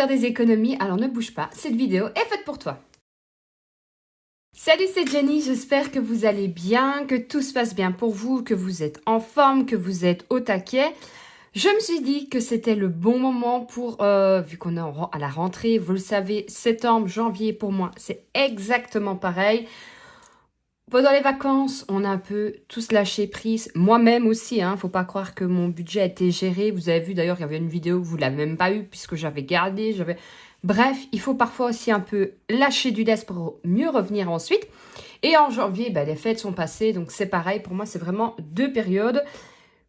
faire des économies, alors ne bouge pas, cette vidéo est faite pour toi. Salut, c'est Jenny, j'espère que vous allez bien, que tout se passe bien pour vous, que vous êtes en forme, que vous êtes au taquet. Je me suis dit que c'était le bon moment pour, vu qu'on est à la rentrée, vous le savez, septembre, janvier pour moi, c'est exactement pareil. Pendant les vacances, on a un peu tous lâché prise, moi-même aussi, hein, faut pas croire que mon budget a été géré. Vous avez vu d'ailleurs, il y avait une vidéo, vous l'avez même pas eu puisque j'avais gardé, Bref, il faut parfois aussi un peu lâcher du lest pour mieux revenir ensuite. Et en janvier, les fêtes sont passées, donc c'est pareil, pour moi c'est vraiment deux périodes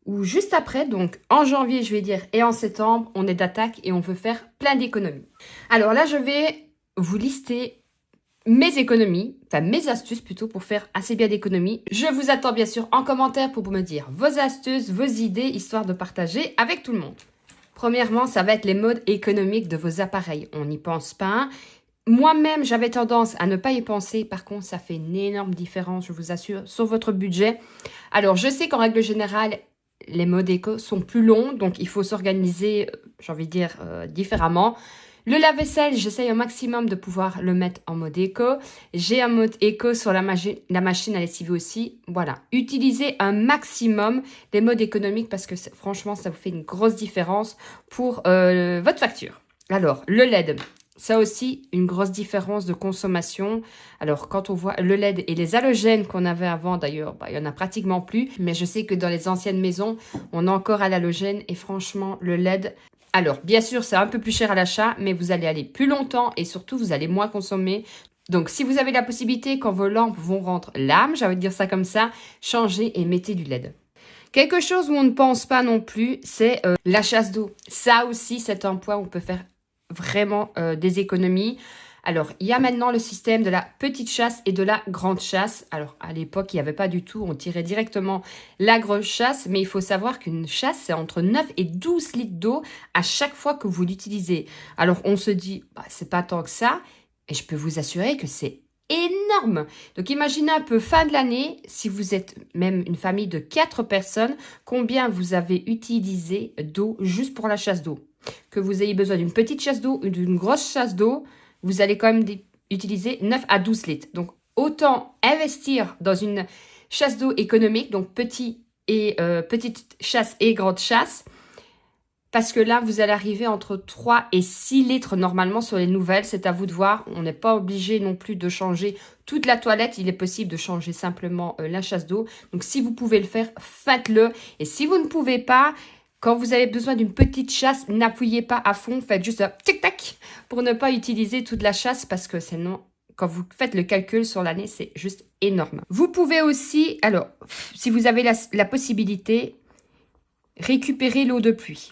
où juste après, donc en janvier je vais dire, et en septembre, on est d'attaque et on veut faire plein d'économies. Alors là, je vais vous lister mes économies, enfin mes astuces plutôt pour faire assez bien d'économies. Je vous attends bien sûr en commentaire pour me dire vos astuces, vos idées, histoire de partager avec tout le monde. Premièrement, ça va être les modes économiques de vos appareils. On n'y pense pas. Moi-même, j'avais tendance à ne pas y penser. Par contre, ça fait une énorme différence, je vous assure, sur votre budget. Alors, je sais qu'en règle générale, les modes éco sont plus longs, donc il faut s'organiser, j'ai envie de dire, différemment. Le lave-vaisselle, j'essaye au maximum de pouvoir le mettre en mode éco. J'ai un mode éco sur la machine à lessiver aussi. Voilà, utilisez un maximum les modes économiques parce que franchement, ça vous fait une grosse différence pour votre facture. Alors, le LED, ça aussi, une grosse différence de consommation. Alors, quand on voit le LED et les halogènes qu'on avait avant, d'ailleurs, il n'y en a pratiquement plus. Mais je sais que dans les anciennes maisons, on a encore à l'halogène et franchement, le LED... Alors, bien sûr, c'est un peu plus cher à l'achat, mais vous allez aller plus longtemps et surtout, vous allez moins consommer. Donc, si vous avez la possibilité, quand vos lampes vont rendre l'âme, j'ai envie de dire ça comme ça, changez et mettez du LED. Quelque chose où on ne pense pas non plus, c'est la chasse d'eau. Ça aussi, c'est un point où on peut faire vraiment des économies. Alors, il y a maintenant le système de la petite chasse et de la grande chasse. Alors, à l'époque, il n'y avait pas du tout. On tirait directement la grosse chasse. Mais il faut savoir qu'une chasse, c'est entre 9 et 12 litres d'eau à chaque fois que vous l'utilisez. Alors, on se dit, c'est pas tant que ça. Et je peux vous assurer que c'est énorme. Donc, imaginez un peu fin de l'année, si vous êtes même une famille de 4 personnes, combien vous avez utilisé d'eau juste pour la chasse d'eau. Que vous ayez besoin d'une petite chasse d'eau ou d'une grosse chasse d'eau, vous allez quand même utiliser 9 à 12 litres. Donc, autant investir dans une chasse d'eau économique, donc petite chasse et grande chasse, parce que là, vous allez arriver entre 3 et 6 litres normalement sur les nouvelles. C'est à vous de voir. On n'est pas obligé non plus de changer toute la toilette. Il est possible de changer simplement la chasse d'eau. Donc, si vous pouvez le faire, faites-le. Et si vous ne pouvez pas... Quand vous avez besoin d'une petite chasse, n'appuyez pas à fond, faites juste un tic-tac pour ne pas utiliser toute la chasse parce que sinon, quand vous faites le calcul sur l'année, c'est juste énorme. Vous pouvez aussi, alors, si vous avez la possibilité, récupérer l'eau de pluie.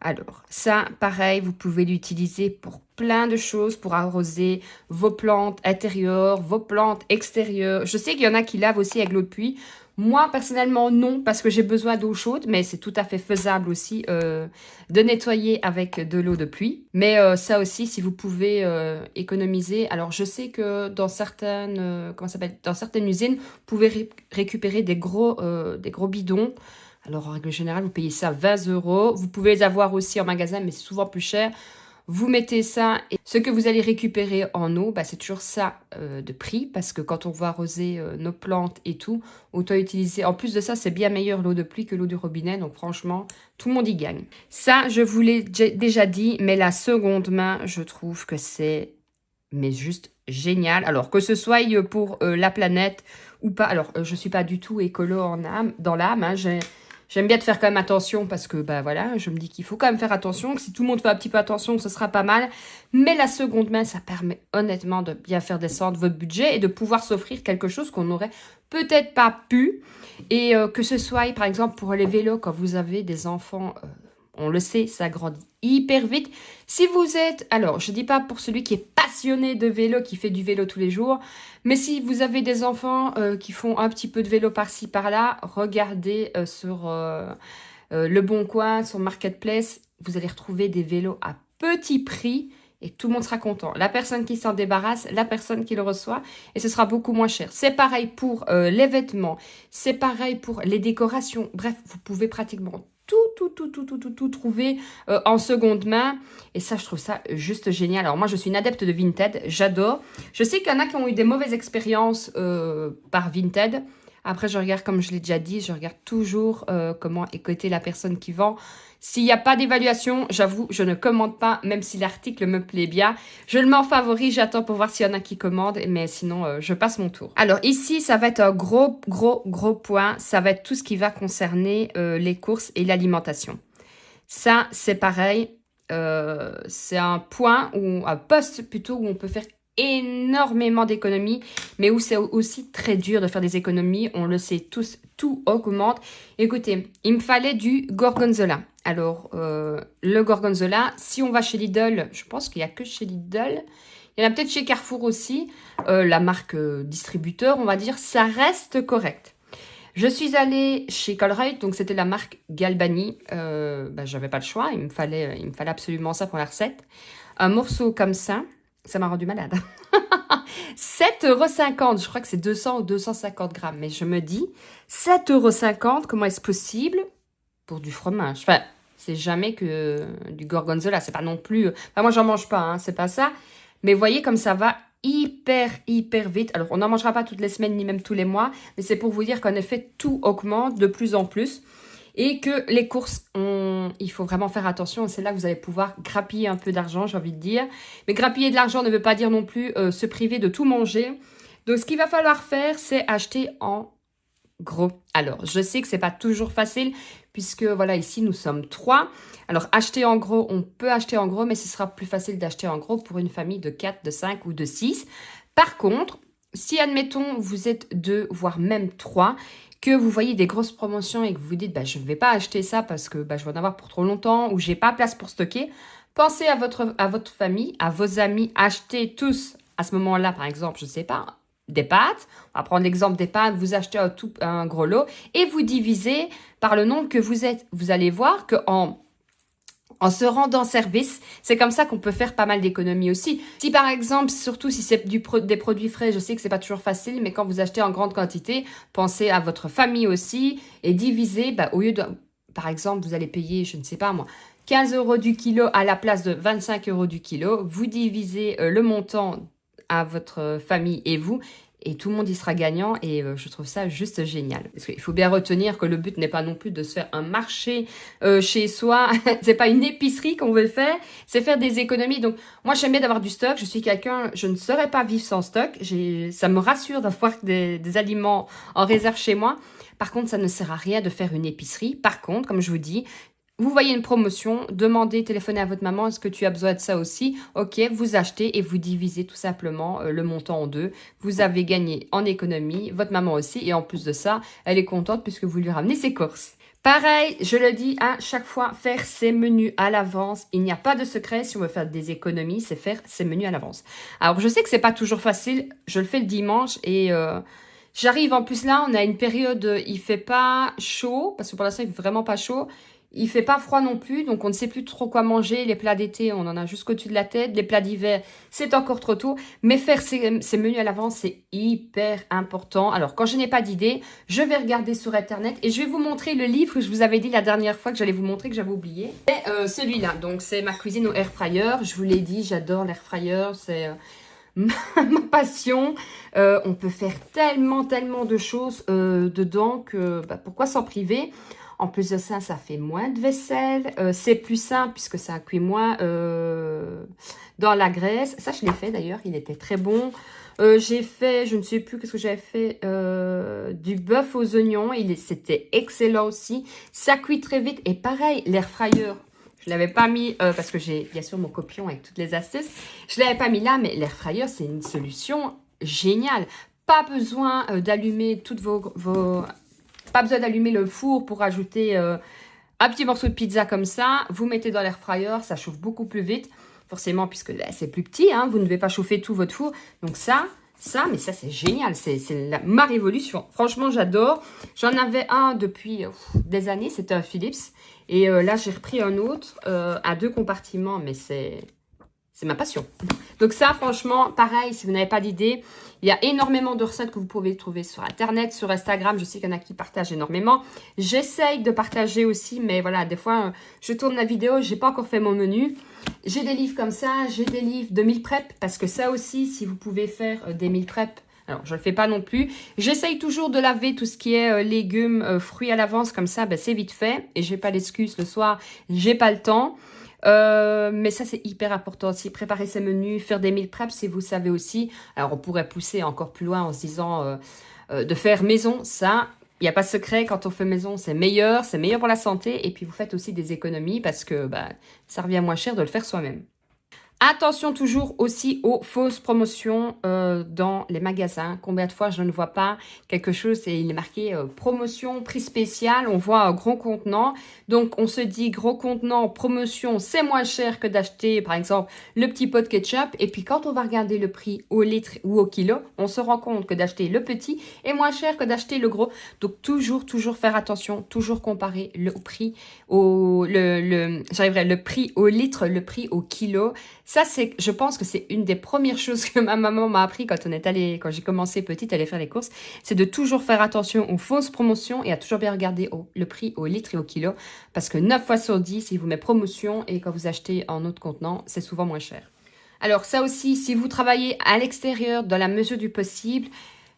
Alors, ça, pareil, vous pouvez l'utiliser pour plein de choses, pour arroser vos plantes intérieures, vos plantes extérieures. Je sais qu'il y en a qui lavent aussi avec l'eau de pluie. Moi, personnellement, non, parce que j'ai besoin d'eau chaude, mais c'est tout à fait faisable aussi de nettoyer avec de l'eau de pluie. Mais ça aussi, si vous pouvez économiser. Alors, je sais que dans certaines, dans certaines usines, vous pouvez récupérer des gros bidons. Alors, en règle générale, vous payez ça 20 €. Vous pouvez les avoir aussi en magasin, mais c'est souvent plus cher. Vous mettez ça et ce que vous allez récupérer en eau, c'est toujours ça de prix parce que quand on va arroser nos plantes et tout, autant utiliser. En plus de ça, c'est bien meilleur l'eau de pluie que l'eau du robinet. Donc franchement, tout le monde y gagne. Ça, je vous l'ai déjà dit, mais la seconde main, je trouve que c'est juste génial. Alors que ce soit pour la planète ou pas. Alors, je ne suis pas du tout écolo dans l'âme. Hein, J'aime bien de faire quand même attention parce que, voilà, je me dis qu'il faut quand même faire attention, que si tout le monde fait un petit peu attention, ce sera pas mal. Mais la seconde main, ça permet honnêtement de bien faire descendre votre budget et de pouvoir s'offrir quelque chose qu'on n'aurait peut-être pas pu. Et que ce soit, par exemple, pour les vélos, quand vous avez des enfants... on le sait, ça grandit hyper vite. Si vous êtes... Alors, je ne dis pas pour celui qui est passionné de vélo, qui fait du vélo tous les jours. Mais si vous avez des enfants qui font un petit peu de vélo par-ci, par-là, regardez sur Le Bon Coin, sur Marketplace. Vous allez retrouver des vélos à petit prix et tout le monde sera content. La personne qui s'en débarrasse, la personne qui le reçoit, et ce sera beaucoup moins cher. C'est pareil pour les vêtements, c'est pareil pour les décorations. Bref, vous pouvez pratiquement tout trouvé en seconde main. Et ça, je trouve ça juste génial. Alors moi, je suis une adepte de Vinted, j'adore. Je sais qu'il y en a qui ont eu des mauvaises expériences par Vinted. Après, je regarde, comme je l'ai déjà dit, je regarde toujours comment est cotée la personne qui vend. S'il n'y a pas d'évaluation, j'avoue, je ne commande pas, même si l'article me plaît bien. Je le mets en favori, j'attends pour voir s'il y en a qui commandent, mais sinon, je passe mon tour. Alors ici, ça va être un gros point. Ça va être tout ce qui va concerner les courses et l'alimentation. Ça, c'est pareil. C'est un point, ou un poste plutôt, où on peut faire énormément d'économies, mais où c'est aussi très dur de faire des économies. On le sait tous, tout augmente. Écoutez, il me fallait du gorgonzola. Alors, le gorgonzola, si on va chez Lidl, je pense qu'il n'y a que chez Lidl. Il y en a peut-être chez Carrefour aussi. La marque distributeur, on va dire, ça reste correct. Je suis allée chez Colruyt, donc c'était la marque Galbani. J'avais pas le choix, il me fallait absolument ça pour la recette. Un morceau comme ça m'a rendu malade. 7,50 €, je crois que c'est 200 ou 250 grammes. Mais je me dis, 7,50 €, comment est-ce possible pour du fromage? Enfin, c'est jamais que du gorgonzola, c'est pas non plus... Enfin, moi, j'en mange pas, hein, c'est pas ça. Mais vous voyez comme ça va hyper vite. Alors, on n'en mangera pas toutes les semaines, ni même tous les mois. Mais c'est pour vous dire qu'en effet, tout augmente de plus en plus. Et que les courses, il faut vraiment faire attention. C'est là que vous allez pouvoir grappiller un peu d'argent, j'ai envie de dire. Mais grappiller de l'argent ne veut pas dire non plus se priver de tout manger. Donc, ce qu'il va falloir faire, c'est acheter en gros. Alors, je sais que c'est pas toujours facile, puisque voilà, ici, nous sommes 3. Alors, acheter en gros, on peut acheter en gros, mais ce sera plus facile d'acheter en gros pour une famille de 4, de 5 ou de 6. Par contre, si, admettons, vous êtes 2, voire même 3, que vous voyez des grosses promotions et que vous vous dites je ne vais pas acheter ça parce que je vais en avoir pour trop longtemps ou j'ai pas place pour stocker, pensez à votre famille, à vos amis, achetez tous à ce moment-là, par exemple, je ne sais pas, des pâtes. On va prendre l'exemple des pâtes, vous achetez un gros lot et vous divisez par le nombre que vous êtes. Vous allez voir qu'en se rendant service, c'est comme ça qu'on peut faire pas mal d'économies aussi. Si par exemple, surtout si c'est des produits frais, je sais que c'est pas toujours facile, mais quand vous achetez en grande quantité, pensez à votre famille aussi et divisez, au lieu de, par exemple, vous allez payer, je ne sais pas moi, 15 € du kilo à la place de 25 € du kilo, vous divisez le montant à votre famille et vous, et tout le monde y sera gagnant et je trouve ça juste génial. Parce qu'il faut bien retenir que le but n'est pas non plus de se faire un marché chez soi. C'est pas une épicerie qu'on veut faire, c'est faire des économies. Donc moi j'aime bien d'avoir du stock. Je suis quelqu'un, je ne saurais pas vivre sans stock. Ça me rassure d'avoir des aliments en réserve chez moi. Par contre, ça ne sert à rien de faire une épicerie. Par contre, comme je vous dis, vous voyez une promotion, demandez, téléphonez à votre maman, est-ce que tu as besoin de ça aussi? Ok, vous achetez et vous divisez tout simplement le montant en deux. Vous avez gagné en économie, votre maman aussi, et en plus de ça, elle est contente puisque vous lui ramenez ses courses. Pareil, je le dis à chaque fois, faire ses menus à l'avance. Il n'y a pas de secret si on veut faire des économies, c'est faire ses menus à l'avance. Alors, je sais que c'est pas toujours facile, je le fais le dimanche et... j'arrive en plus là, on a une période, il fait pas chaud, parce que pour l'instant il fait vraiment pas chaud. Il fait pas froid non plus, donc on ne sait plus trop quoi manger. Les plats d'été, on en a jusqu'au-dessus de la tête. Les plats d'hiver, c'est encore trop tôt. Mais faire ces menus à l'avance, c'est hyper important. Alors, quand je n'ai pas d'idée, je vais regarder sur Internet et je vais vous montrer le livre que je vous avais dit la dernière fois que j'allais vous montrer, que j'avais oublié. C'est celui-là, donc c'est ma cuisine au air fryer. Je vous l'ai dit, j'adore l'air fryer, c'est... ma passion. On peut faire tellement de choses dedans que pourquoi s'en priver? En plus de ça, ça fait moins de vaisselle. C'est plus simple puisque ça cuit moins dans la graisse. Ça, je l'ai fait d'ailleurs. Il était très bon. J'ai fait, je ne sais plus qu'est-ce que j'avais fait, du bœuf aux oignons. C'était excellent aussi. Ça cuit très vite. Et pareil, l'air fryer. Je ne l'avais pas mis parce que j'ai bien sûr mon copion avec toutes les astuces. Je ne l'avais pas mis là, mais l'air fryer, c'est une solution géniale. Pas besoin d'allumer toutes pas besoin d'allumer le four pour ajouter un petit morceau de pizza comme ça. Vous mettez dans l'air fryer, ça chauffe beaucoup plus vite. Forcément, puisque c'est plus petit, hein, vous ne devez pas chauffer tout votre four. Donc ça c'est génial. C'est ma révolution. Franchement, j'adore. J'en avais un depuis des années. C'était un Philips. Et là, j'ai repris un autre à 2 compartiments. Mais c'est c'est ma passion. Donc ça, franchement, pareil, si vous n'avez pas d'idée, il y a énormément de recettes que vous pouvez trouver sur Internet, sur Instagram. Je sais qu'il y en a qui partagent énormément. J'essaye de partager aussi, mais voilà, des fois, je tourne la vidéo, j'ai pas encore fait mon menu. J'ai des livres comme ça, j'ai des livres de meal prep, parce que ça aussi, si vous pouvez faire des meal prep, alors je ne le fais pas non plus. J'essaye toujours de laver tout ce qui est légumes, fruits à l'avance, comme ça, ben, c'est vite fait. Et j'ai pas l'excuse le soir, j'ai pas le temps. Mais ça, c'est hyper important aussi. Préparer ses menus, faire des meal prep, si vous savez aussi. Alors, on pourrait pousser encore plus loin en se disant de faire maison. Ça, il n'y a pas de secret. Quand on fait maison, c'est meilleur pour la santé. Et puis, vous faites aussi des économies parce que bah, ça revient moins cher de le faire soi-même. Attention toujours aussi aux fausses promotions dans les magasins. Combien de fois je ne vois pas quelque chose et il est marqué promotion, prix spécial. On voit un gros contenant. Donc, on se dit gros contenant, promotion, c'est moins cher que d'acheter par exemple le petit pot de ketchup. Et puis, quand on va regarder le prix au litre ou au kilo, on se rend compte que d'acheter le petit est moins cher que d'acheter le gros. Donc, toujours faire attention, toujours comparer le prix le prix au litre, le prix au kilo. Ça, je pense que c'est une des premières choses que ma maman m'a appris quand j'ai commencé petite à aller faire les courses. C'est de toujours faire attention aux fausses promotions et à toujours bien regarder le prix au litre et au kilo. Parce que 9 fois sur 10, il vous met promotion et quand vous achetez en autre contenant, c'est souvent moins cher. Alors ça aussi, si vous travaillez à l'extérieur dans la mesure du possible,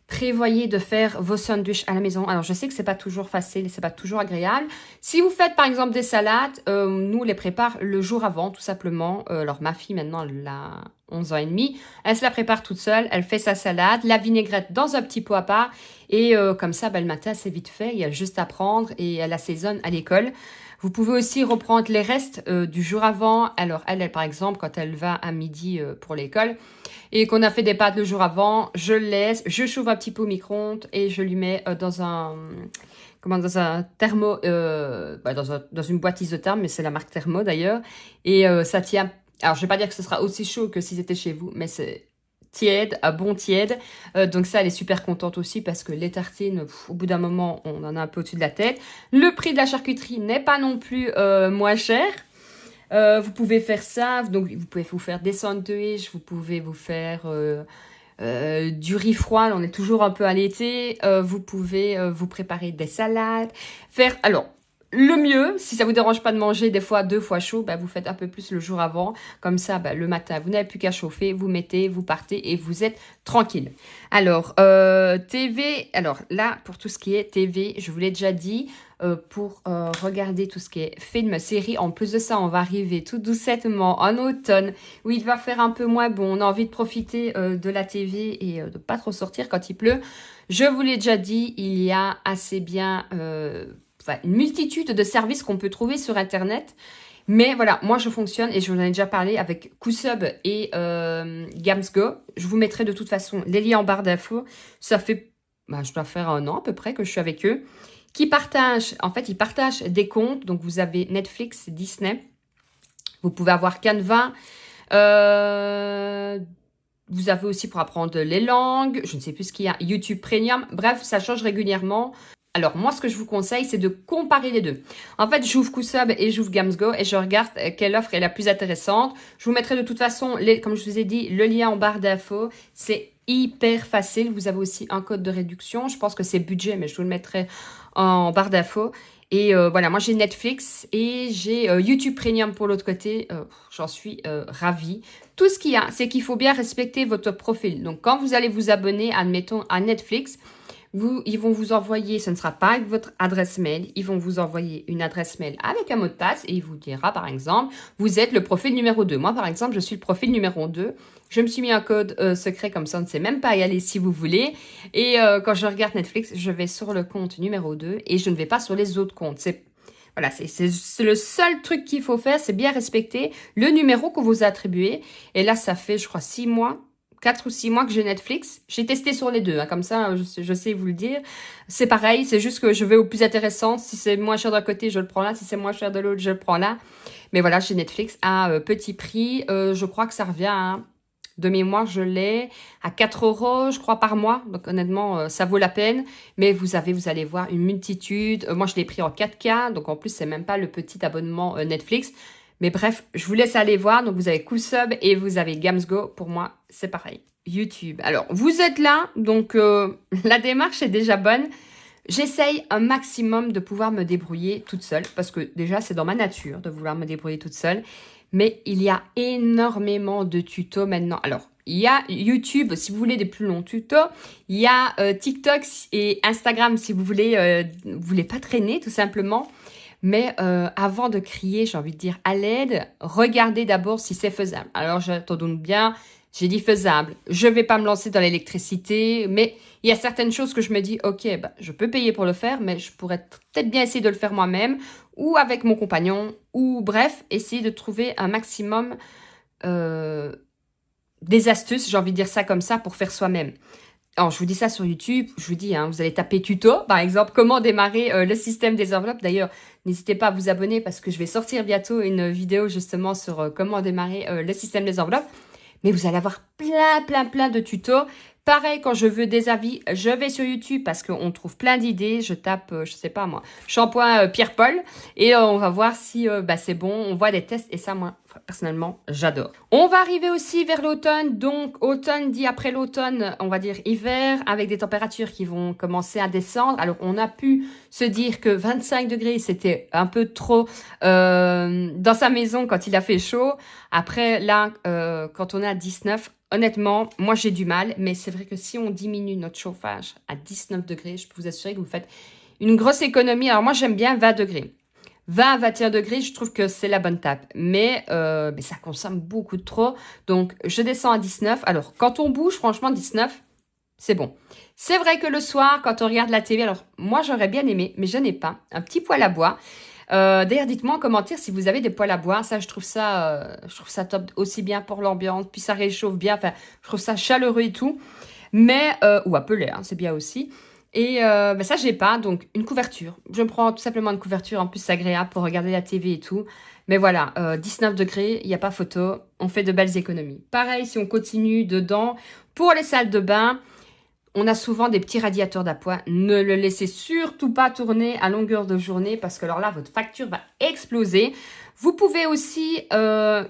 prévoyez de faire vos sandwichs à la maison. Alors, je sais que c'est pas toujours facile et c'est pas toujours agréable. Si vous faites, par exemple, des salades, nous, on les prépare le jour avant, tout simplement. Alors, ma fille, maintenant, elle a 11 ans et demi. Elle se la prépare toute seule. Elle fait sa salade, la vinaigrette dans un petit pot à part. Et comme ça, le matin, c'est vite fait. Il y a juste à prendre et elle assaisonne à l'école. Vous pouvez aussi reprendre les restes du jour avant. Alors, elle, par exemple, quand elle va à midi pour l'école et qu'on a fait des pâtes le jour avant, je le laisse, je chauffe un petit peu au micro-ondes et je lui mets dans un thermo, dans une boîte isotherme, mais c'est la marque Thermo d'ailleurs. Et ça tient. Alors, je ne vais pas dire que ce sera aussi chaud que si c'était chez vous, mais c'est tiède, à bon tiède. Donc ça, elle est super contente aussi parce que les tartines, au bout d'un moment, on en a un peu au-dessus de la tête. Le prix de la charcuterie n'est pas non plus moins cher. Vous pouvez faire ça, donc vous pouvez vous faire des sandwichs, vous pouvez vous faire du riz froid, on est toujours un peu à l'été. Vous pouvez vous préparer des salades, alors, le mieux, si ça vous dérange pas de manger des fois 2 fois chaud, vous faites un peu plus le jour avant. Comme ça, le matin, vous n'avez plus qu'à chauffer, vous mettez, vous partez et vous êtes tranquille. Alors, TV, alors là, pour tout ce qui est TV, je vous l'ai déjà dit, pour regarder tout ce qui est film, série. En plus de ça, on va arriver tout doucettement en automne où il va faire un peu moins bon. On a envie de profiter de la TV et de pas trop sortir quand il pleut. Je vous l'ai déjà dit, il y a assez bien... une multitude de services qu'on peut trouver sur Internet. Mais voilà, moi je fonctionne et je vous en ai déjà parlé avec Qsub et Gamsgo. Je vous mettrai de toute façon les liens en barre d'infos. Ça fait, je dois faire 1 an à peu près que je suis avec eux. Ils partagent des comptes. Donc vous avez Netflix, Disney. Vous pouvez avoir Canva. Vous avez aussi pour apprendre les langues. Je ne sais plus ce qu'il y a. YouTube Premium. Bref, ça change régulièrement. Alors, moi, ce que je vous conseille, c'est de comparer les deux. En fait, j'ouvre Qsub et j'ouvre Gamsgo et je regarde quelle offre est la plus intéressante. Je vous mettrai de toute façon, comme je vous ai dit, le lien en barre d'infos. C'est hyper facile. Vous avez aussi un code de réduction. Je pense que c'est budget, mais je vous le mettrai en barre d'infos. Et voilà, moi, j'ai Netflix et j'ai YouTube Premium pour l'autre côté. J'en suis ravie. Tout ce qu'il y a, c'est qu'il faut bien respecter votre profil. Donc, quand vous allez vous abonner, admettons, à Netflix... ils vont vous envoyer, ce ne sera pas avec votre adresse mail, ils vont vous envoyer une adresse mail avec un mot de passe et il vous dira par exemple, vous êtes le profil numéro 2. Moi par exemple, je suis le profil numéro 2. Je me suis mis un code secret comme ça, on ne sait même pas y aller si vous voulez. Et quand je regarde Netflix, je vais sur le compte numéro 2 et je ne vais pas sur les autres comptes. C'est le seul truc qu'il faut faire, c'est bien respecter le numéro que vous attribuez. Et là, ça fait, je crois, 6 mois. 4 ou 6 mois que j'ai Netflix. J'ai testé sur les deux, comme ça, je sais vous le dire. C'est pareil, c'est juste que je vais au plus intéressant. Si c'est moins cher d'un côté, je le prends là. Si c'est moins cher de l'autre, je le prends là. Mais voilà, j'ai Netflix à petit prix. Je crois que ça revient de mémoire, je l'ai à 4 €, je crois, par mois. Donc honnêtement, ça vaut la peine. Mais vous allez voir une multitude. Moi, je l'ai pris en 4K. Donc en plus, c'est même pas le petit abonnement Netflix. Mais bref, je vous laisse aller voir. Donc, vous avez Coolsub et vous avez Gamsgo. Pour moi, c'est pareil. YouTube. Alors, vous êtes là. Donc, la démarche est déjà bonne. J'essaye un maximum de pouvoir me débrouiller toute seule. Parce que déjà, c'est dans ma nature de vouloir me débrouiller toute seule. Mais il y a énormément de tutos maintenant. Alors, il y a YouTube si vous voulez des plus longs tutos. Il y a TikTok et Instagram si vous voulez pas traîner tout simplement. Mais avant de crier, j'ai envie de dire à l'aide, regardez d'abord si c'est faisable. Alors, j'entends bien, j'ai dit faisable. Je vais pas me lancer dans l'électricité, mais il y a certaines choses que je me dis, ok, bah, je peux payer pour le faire, mais je pourrais peut-être bien essayer de le faire moi-même, ou avec mon compagnon, ou bref, essayer de trouver un maximum des astuces, j'ai envie de dire ça comme ça, pour faire soi-même. Alors, je vous dis ça sur YouTube, je vous dis, hein, vous allez taper tuto, par exemple, comment démarrer le système des enveloppes. D'ailleurs, n'hésitez pas à vous abonner parce que je vais sortir bientôt une vidéo justement sur comment démarrer le système des enveloppes. Mais vous allez avoir plein de tutos. Pareil, quand je veux des avis, je vais sur YouTube parce qu'on trouve plein d'idées. Je tape, je sais pas moi, shampoing Pierre-Paul et on va voir si c'est bon. On voit des tests et ça, moi, personnellement, j'adore. On va arriver aussi vers l'automne. Donc, automne dit après l'automne, on va dire hiver, avec des températures qui vont commencer à descendre. Alors, on a pu se dire que 25 degrés, c'était un peu trop dans sa maison quand il a fait chaud. Après, là, quand on est à 19, honnêtement, moi, j'ai du mal. Mais c'est vrai que si on diminue notre chauffage à 19 degrés, je peux vous assurer que vous faites une grosse économie. Alors, moi, j'aime bien 20 degrés. 20 à 21 degrés, je trouve que c'est la bonne tape. Mais ça consomme beaucoup de trop. Donc, je descends à 19. Alors, quand on bouge, franchement, 19, c'est bon. C'est vrai que le soir, quand on regarde la télé, alors moi, j'aurais bien aimé, mais je n'ai pas. Un petit poêle à bois. D'ailleurs, dites-moi en commentaire si vous avez des poêles à bois. Ça, je trouve ça top aussi bien pour l'ambiance. Puis ça réchauffe bien. Enfin, je trouve ça chaleureux et tout. Mais, ou à peler, hein, c'est bien aussi. Et ça, j'ai pas. Donc, une couverture. Je me prends tout simplement une couverture. En plus, c'est agréable pour regarder la TV et tout. Mais voilà, 19 degrés, il n'y a pas photo. On fait de belles économies. Pareil, si on continue dedans, pour les salles de bain, on a souvent des petits radiateurs d'appoint. Ne le laissez surtout pas tourner à longueur de journée parce que alors là, votre facture va exploser. Vous pouvez aussi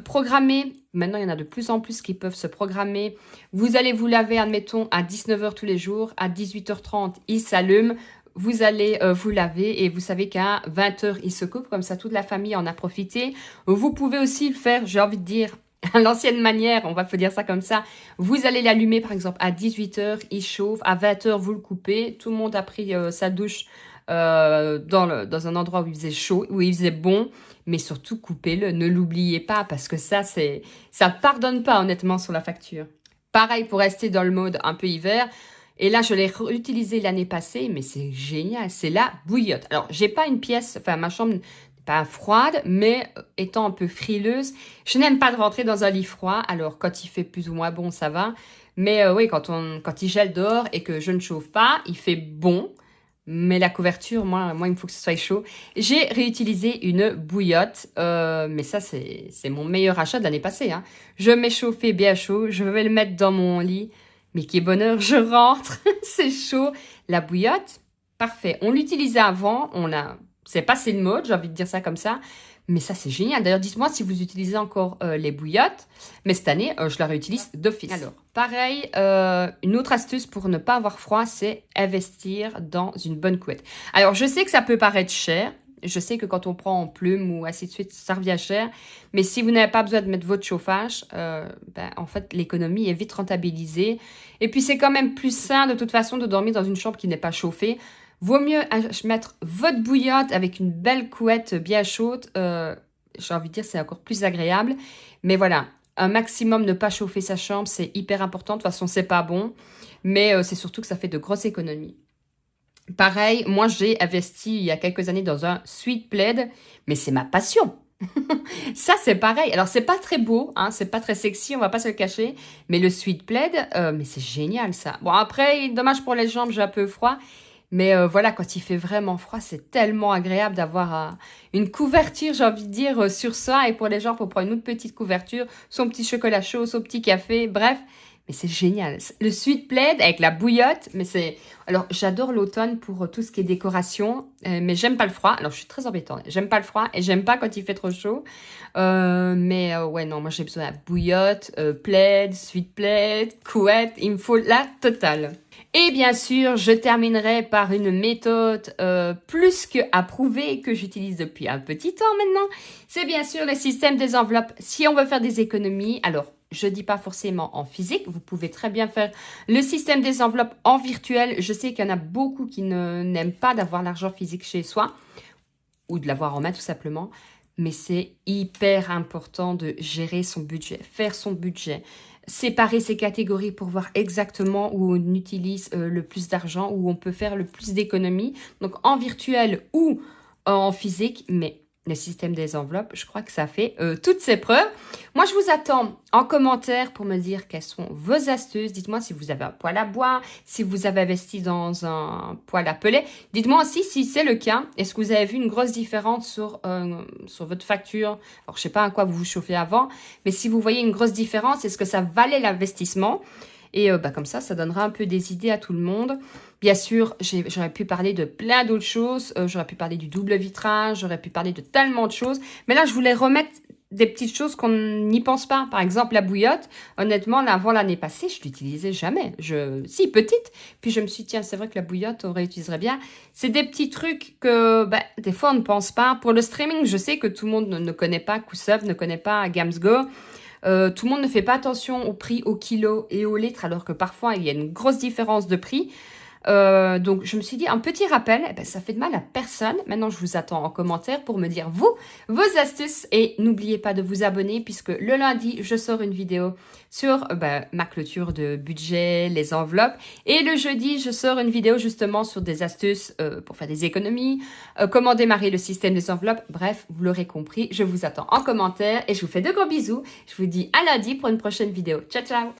programmer. Maintenant, il y en a de plus en plus qui peuvent se programmer. Vous allez vous laver, admettons, à 19 h tous les jours. À 18 h 30, il s'allume. Vous allez vous laver et vous savez qu'à 20 h, il se coupe. Comme ça, toute la famille en a profité. Vous pouvez aussi le faire, j'ai envie de dire, à l'ancienne manière, on va dire ça comme ça. Vous allez l'allumer, par exemple, à 18 h, il chauffe. À 20 h, vous le coupez. Tout le monde a pris sa douche dans un endroit où il faisait chaud, où il faisait bon. Mais surtout, coupez-le. Ne l'oubliez pas parce que ça pardonne pas, honnêtement, sur la facture. Pareil pour rester dans le mode un peu hiver. Et là, je l'ai réutilisé l'année passée, mais c'est génial. C'est la bouillotte. Alors, j'ai pas une pièce, enfin, ma chambre n'est pas froide, mais étant un peu frileuse, je n'aime pas de rentrer dans un lit froid. Alors, quand il fait plus ou moins bon, ça va. Mais oui, quand il gèle dehors et que je ne chauffe pas, il fait bon. Mais la couverture, moi, il me faut que ce soit chaud. J'ai réutilisé une bouillotte. Mais ça, c'est mon meilleur achat de l'année passée. Hein. Je mets chauffé bien chaud. Je vais le mettre dans mon lit. Mais quel bonheur, je rentre. C'est chaud. La bouillotte, parfait. On l'utilisait avant. C'est passé le mode, j'ai envie de dire ça comme ça. Mais ça, c'est génial. D'ailleurs, dites-moi si vous utilisez encore les bouillottes. Mais cette année, je la réutilise d'office. Alors, pareil, une autre astuce pour ne pas avoir froid, c'est investir dans une bonne couette. Alors, je sais que ça peut paraître cher. Je sais que quand on prend en plume ou ainsi de suite, ça revient cher. Mais si vous n'avez pas besoin de mettre votre chauffage, en fait, l'économie est vite rentabilisée. Et puis, c'est quand même plus sain de toute façon de dormir dans une chambre qui n'est pas chauffée. Vaut mieux mettre votre bouillotte avec une belle couette bien chaude. J'ai envie de dire, c'est encore plus agréable. Mais voilà, un maximum ne pas chauffer sa chambre, c'est hyper important. De toute façon, c'est pas bon. Mais c'est surtout que ça fait de grosses économies. Pareil, moi, j'ai investi il y a quelques années dans un sweat plaid. Mais c'est ma passion. Ça, c'est pareil. Alors, c'est pas très beau, hein, c'est pas très sexy, on va pas se le cacher. Mais le sweat plaid, mais c'est génial, ça. Bon, après, dommage pour les jambes, j'ai un peu froid. Mais voilà, quand il fait vraiment froid, c'est tellement agréable d'avoir une couverture, j'ai envie de dire, sur ça. Et pour les gens, pour prendre une autre petite couverture, son petit chocolat chaud, son petit café, bref. Mais c'est génial. Le sweet plaid avec la bouillotte, mais c'est... Alors, j'adore l'automne pour tout ce qui est décoration, mais j'aime pas le froid. Alors, je suis très embêtante. J'aime pas le froid et j'aime pas quand il fait trop chaud. Ouais, non, moi, j'ai besoin de bouillotte, plaid, sweet plaid, couette. Il me faut la totale. Et bien sûr, je terminerai par une méthode plus que approuvée que j'utilise depuis un petit temps maintenant. C'est bien sûr le système des enveloppes. Si on veut faire des économies, alors je dis pas forcément en physique, vous pouvez très bien faire le système des enveloppes en virtuel. Je sais qu'il y en a beaucoup qui n'aiment pas d'avoir l'argent physique chez soi ou de l'avoir en main tout simplement. Mais c'est hyper important de gérer son budget, faire son budget, séparer ses catégories pour voir exactement où on utilise le plus d'argent, où on peut faire le plus d'économies. Donc en virtuel ou en physique, mais le système des enveloppes, je crois que ça fait toutes ses preuves. Moi, je vous attends en commentaire pour me dire quelles sont vos astuces. Dites-moi si vous avez un poêle à bois, si vous avez investi dans un poêle à pellet. Dites-moi aussi si c'est le cas. Est-ce que vous avez vu une grosse différence sur votre facture? Alors, je sais pas à quoi vous vous chauffez avant, mais si vous voyez une grosse différence, est-ce que ça valait l'investissement? Et comme ça donnera un peu des idées à tout le monde. Bien sûr, j'aurais pu parler de plein d'autres choses. J'aurais pu parler du double vitrage, j'aurais pu parler de tellement de choses. Mais là, je voulais remettre des petites choses qu'on n'y pense pas. Par exemple, la bouillotte. Honnêtement, avant l'année passée, je l'utilisais jamais. Si, petite. Puis je me suis dit, tiens, c'est vrai que la bouillotte, on réutiliserait bien. C'est des petits trucs que, des fois, on ne pense pas. Pour le streaming, je sais que tout le monde ne connaît pas CousUp, ne connaît pas Gamsgo. Tout le monde ne fait pas attention au prix au kilo et au litre, alors que parfois, il y a une grosse différence de prix. Donc, je me suis dit, un petit rappel, ça fait de mal à personne. Maintenant, je vous attends en commentaire pour me dire, vous, vos astuces. Et n'oubliez pas de vous abonner, puisque le lundi, je sors une vidéo sur ma clôture de budget, les enveloppes. Et le jeudi, je sors une vidéo justement sur des astuces pour faire des économies, comment démarrer le système des enveloppes. Bref, vous l'aurez compris, je vous attends en commentaire et je vous fais de gros bisous. Je vous dis à lundi pour une prochaine vidéo. Ciao, ciao!